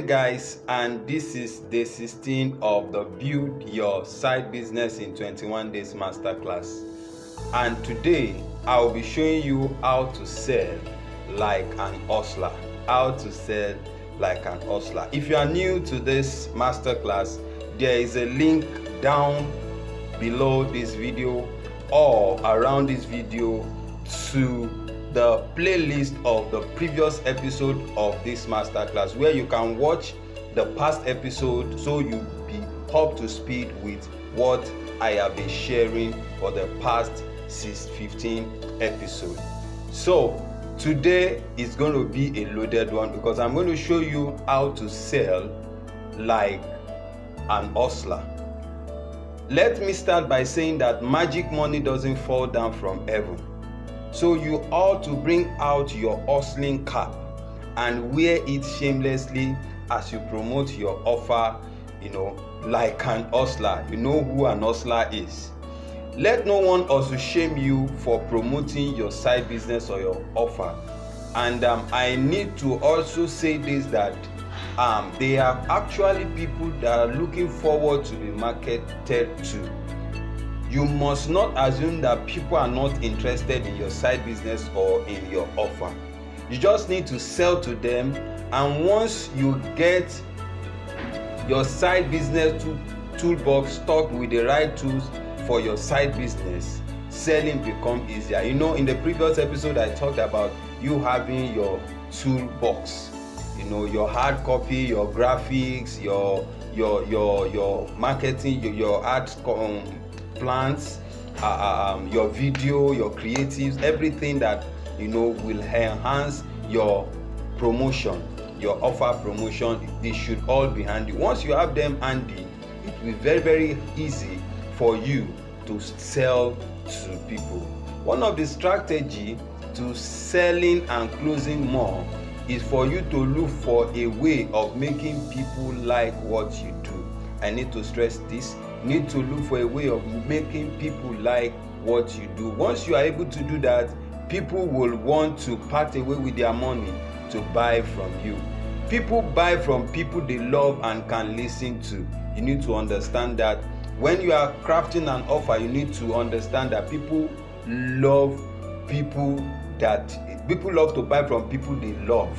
guys, and this is day 16 of the Build Your Side Business in 21 Days Masterclass. And today I'll be showing you how to sell like an hustler. If you are new to this masterclass, there is a link down below this video or around this video to the playlist of the previous episode of this masterclass, where you can watch the past episode so you'll be up to speed with what I have been sharing for the past 15 episodes. So today is going to be a loaded one because I'm going to show you how to sell like an hustler. Let me start by saying that magic money doesn't fall down from heaven. So you ought to bring out your hustling cap and wear it shamelessly as you promote your offer, like an hustler. You know who an hustler is. Let no one also shame you for promoting your side business or your offer. And I need to also say this, that there are actually people that are looking forward to be marketed to. You must not assume that people are not interested in your side business or in your offer. You just need to sell to them, and once you get your side business toolbox stocked with the right tools for your side business, selling becomes easier. In the previous episode I talked about you having your toolbox, your hard copy, your graphics, your marketing, your ad plans, your video, your creatives, everything that will enhance your promotion, your offer promotion. They should all be handy. Once you have them handy, it will be very, very easy for you to sell to people. One of the strategy to selling and closing more is for you to look for a way of making people like what you do. I need to stress this. You need to look for a way of making people like what you do. Once you are able to do that, people will want to part away with their money to buy from you. People buy from people they love and can listen to. You need to understand that when you are crafting an offer, you need to understand that people love to buy from people they love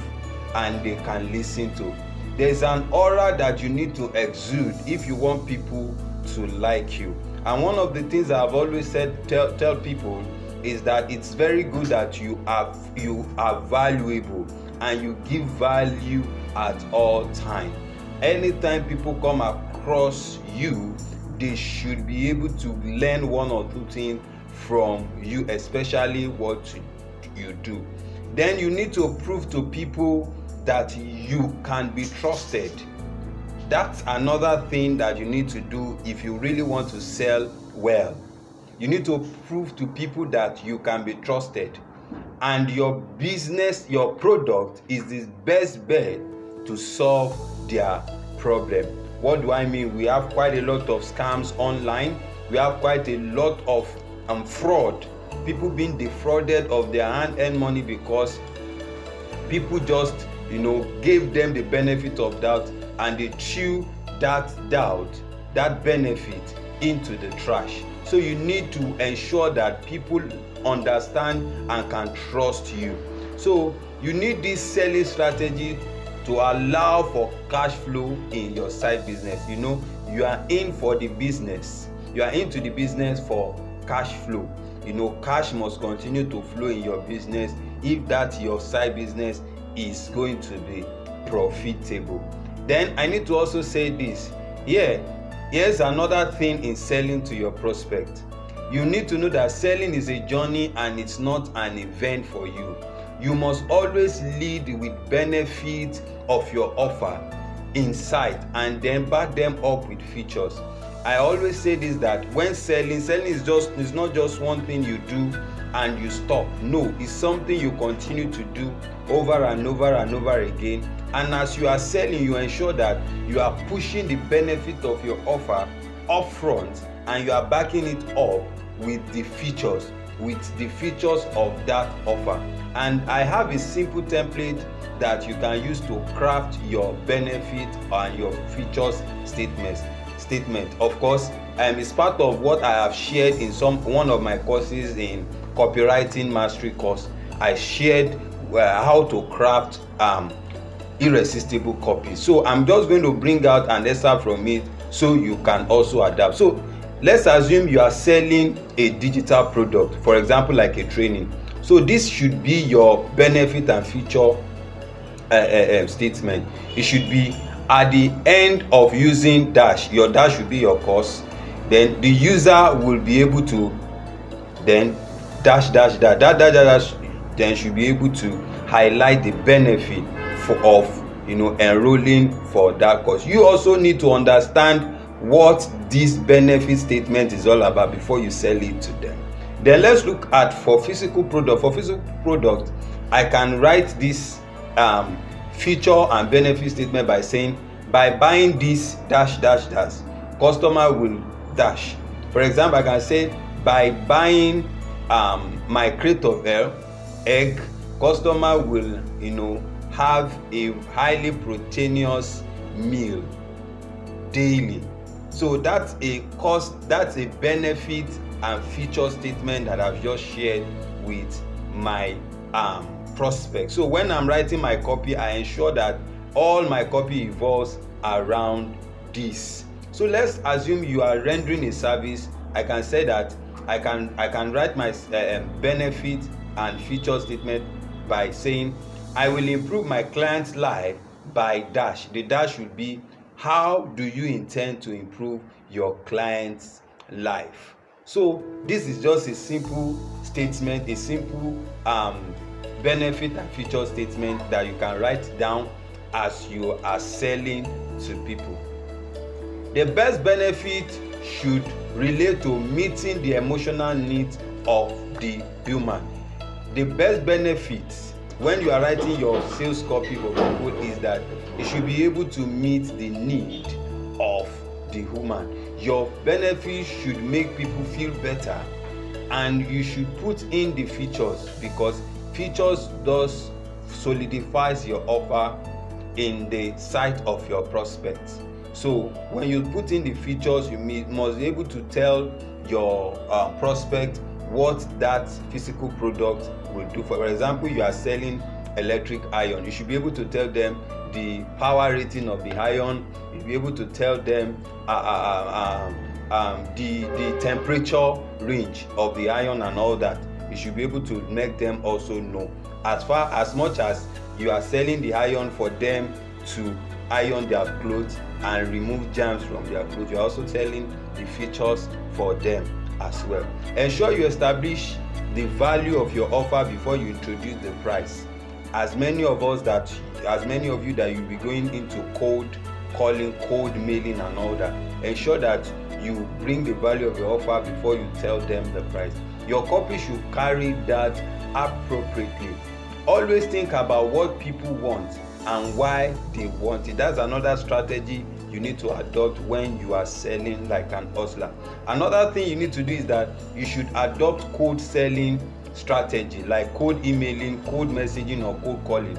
and they can listen to. There's an aura that you need to exude if you want people to like you. And one of the things I've always said, tell people, is that it's very good that you are valuable and you give value at all times. Anytime people come across you, they should be able to learn one or two things from you, especially what you do. Then you need to prove to people that you can be trusted. That's another thing that you need to do if you really want to sell well. You need to prove to people that you can be trusted, and your business, your product is the best bet to solve their problem. What do I mean? We have quite a lot of scams online. We have quite a lot of fraud. People being defrauded of their hard-earned money because people just gave them the benefit of doubt, and they threw that benefit into the trash. So you need to ensure that people understand and can trust you. So you need this selling strategy to allow for cash flow in your side business. You are in for the business. You are into the business for cash flow. Cash must continue to flow in your business if that your side business is going to be profitable. Then I need to also say this. Here's another thing in selling to your prospect. You need to know that selling is a journey and it's not an event for you. You must always lead with benefits of your offer in sight and then back them up with features. I always say this, that when selling is not just one thing you do and you stop. No, it's something you continue to do over and over and over again. And as you are selling, you ensure that you are pushing the benefit of your offer up front and you are backing it up with the features. with the features of that offer. And I have a simple template that you can use to craft your benefit and your features statement. Of course, it's part of what I have shared in one of my courses in copywriting mastery course. I shared how to craft irresistible copy. So I'm just going to bring out an excerpt from it so you can also adapt. So let's assume you are selling a digital product, for example like a training. So this should be your benefit and feature statement. It should be at the end of using dash. Your dash should be your course. Then the user will be able to then dash then should be able to highlight the benefit of enrolling for that course. You also need to understand what this benefit statement is all about before you sell it to them. Then let's look at for physical product. For physical product, I can write this feature and benefit statement by saying, by buying this dash, customer will dash. For example, I can say, by buying my crate of egg, customer will have a highly proteinous meal daily. So that's a cost, that's a benefit and feature statement that I've just shared with my prospect. So when I'm writing my copy, I ensure that all my copy evolves around this. So let's assume you are rendering a service. I can say that I can write my benefit and feature statement by saying, I will improve my client's life by dash. The dash should be, how do you intend to improve your client's life? So this is just a simple statement, a simple benefit and feature statement that you can write down as you are selling to people. The best benefit should relate to meeting the emotional needs of the human. The best benefits when you are writing your sales copy for people is that it should be able to meet the need of the human. Your benefit should make people feel better, and you should put in the features, because features does solidifies your offer in the sight of your prospects. So when you put in the features, you must be able to tell your prospect what that physical product will do. For example, you are selling electric iron. You should be able to tell them the power rating of the iron. You'll be able to tell them the temperature range of the iron and all that. You should be able to make them also know. As much as you are selling the iron for them to iron their clothes and remove germs from their clothes, you're also telling the features for them as well. Ensure you establish the value of your offer before you introduce the price. As many of you that you'll be going into cold calling, cold mailing and all that, ensure that you bring the value of your offer before you tell them the price. Your copy should carry that appropriately. Always think about what people want and why they want it. That's another strategy you need to adopt when you are selling like an hustler. Another thing you need to do is that you should adopt cold selling strategy, like cold emailing, cold messaging, or cold calling.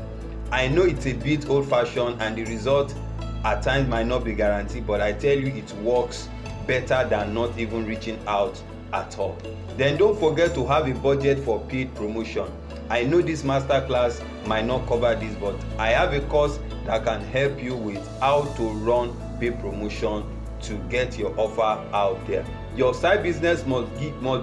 I know it's a bit old-fashioned and the result at times might not be guaranteed, but I tell you it works better than not even reaching out at all. Then don't forget to have a budget for paid promotion. I know this masterclass might not cover this, but I have a course that can help you with how to run paid promotion to get your offer out there. Your side business must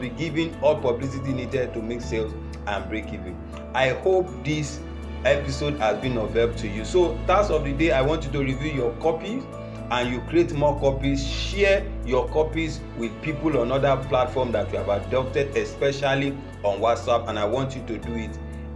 be given all publicity needed to make sales and break even. I hope this episode has been of help to you. So task of the day, I want you to review your copies and you create more copies. Share your copies with people on other platforms that you have adopted, especially on WhatsApp, and I want you to do it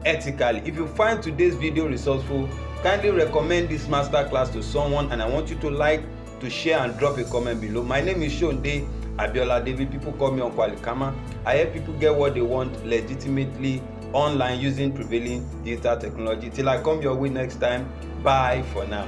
ethically. If you find today's video resourceful, kindly recommend this masterclass to someone, and I want you to like, to share, and drop a comment below. My name is Shonde Abiola David. People call me Uncle Alikama. I help people get what they want legitimately online using prevailing digital technology. Till I come your way next time, bye for now.